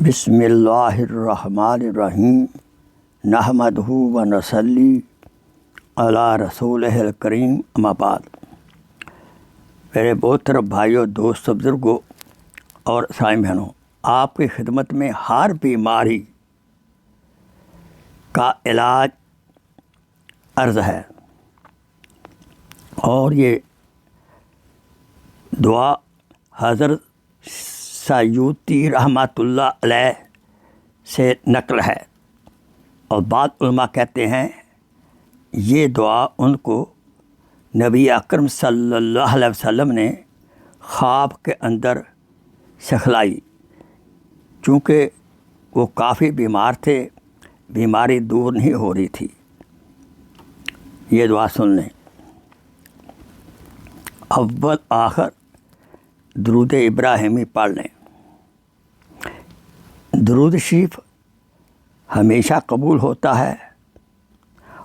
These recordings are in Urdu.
بسم اللہ الرحمن الرحیم نحمدہ و نصلی علی رسولہ الکریم اما بعد۔ میرے محترم بھائیوں، دوستوں، بزرگوں اور سائیں بہنوں، آپ کی خدمت میں ہر بیماری کا علاج عرض ہے، اور یہ دعا حضرت سیوطی رحمۃ اللہ علیہ سے نقل ہے، اور بعض علماء کہتے ہیں یہ دعا ان کو نبی اکرم صلی اللہ علیہ وسلم نے خواب کے اندر سکھلائی، چونکہ وہ کافی بیمار تھے، بیماری دور نہیں ہو رہی تھی۔ یہ دعا سن لیں۔ اول آخر درود ابراہیمی پڑھ لیں۔ درود شریف ہمیشہ قبول ہوتا ہے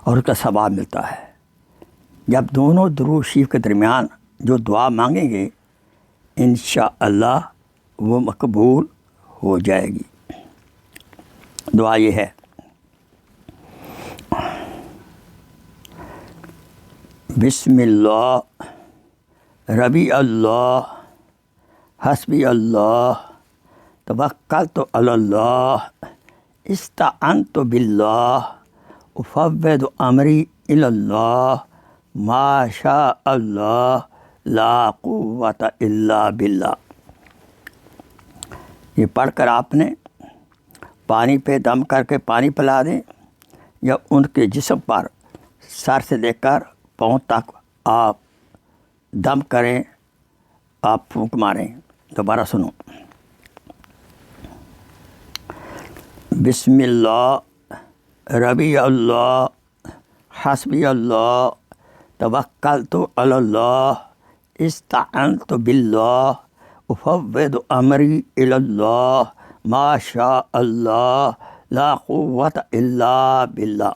اور اس کا ثواب ملتا ہے۔ جب دونوں درود شریف کے درمیان جو دعا مانگیں گے انشاءاللہ وہ مقبول ہو جائے گی۔ دعا یہ ہے: بسم اللہ، ربی اللہ، حسبی اللہ، توکلت علی اللہ، استعنت باللہ، افوض امری الی اللہ، ما شاء اللہ، لا قوت الا باللہ۔ یہ پڑھ کر آپ نے پانی پہ دم کر کے پانی پلا دیں، یا ان کے جسم پر سر سے لے کر پاؤں تک آپ دم کریں، آپ پھونک ماریں۔ دوبارہ سنو۔ بسم اللہ، ربی اللہ، حسبی اللہ، توکلت علی اللہ، استعنت باللہ، افوض امری الی اللہ، ما شاء اللہ، لا قوت الا باللہ۔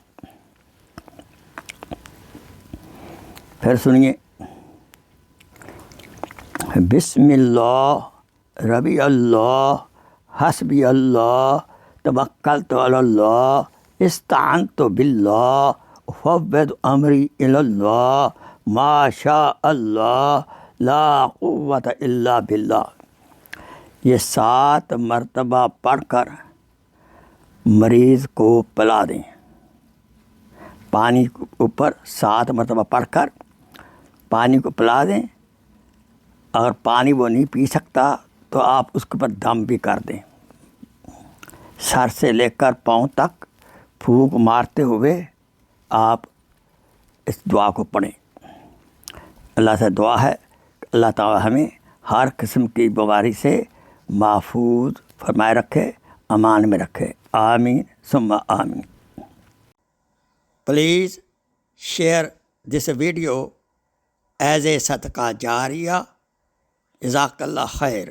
پھر سنیے۔ بسم اللہ، ربی اللہ، حسبی اللہ، توکلت علی اللہ، استعنت باللہ، افوض امری الی اللہ، ما شاء اللہ، لا قوت الا باللہ۔ یہ 7 مرتبہ پڑھ کر مریض کو پلا دیں۔ پانی کے اوپر 7 مرتبہ پڑھ کر پانی کو پلا دیں۔ اگر پانی وہ نہیں پی سکتا تو آپ اس کے اوپر دم بھی کر دیں۔ سر سے لے کر پاؤں تک پھونک مارتے ہوئے آپ اس دعا کو پڑھیں۔ اللہ سے دعا ہے کہ اللہ تعالی ہمیں ہر قسم کی بیماری سے محفوظ فرمائے رکھے، امان میں رکھے۔ آمین ثم آمین۔ Please share this video as a صدقہ جاریہ۔ جزاک اللہ خیر۔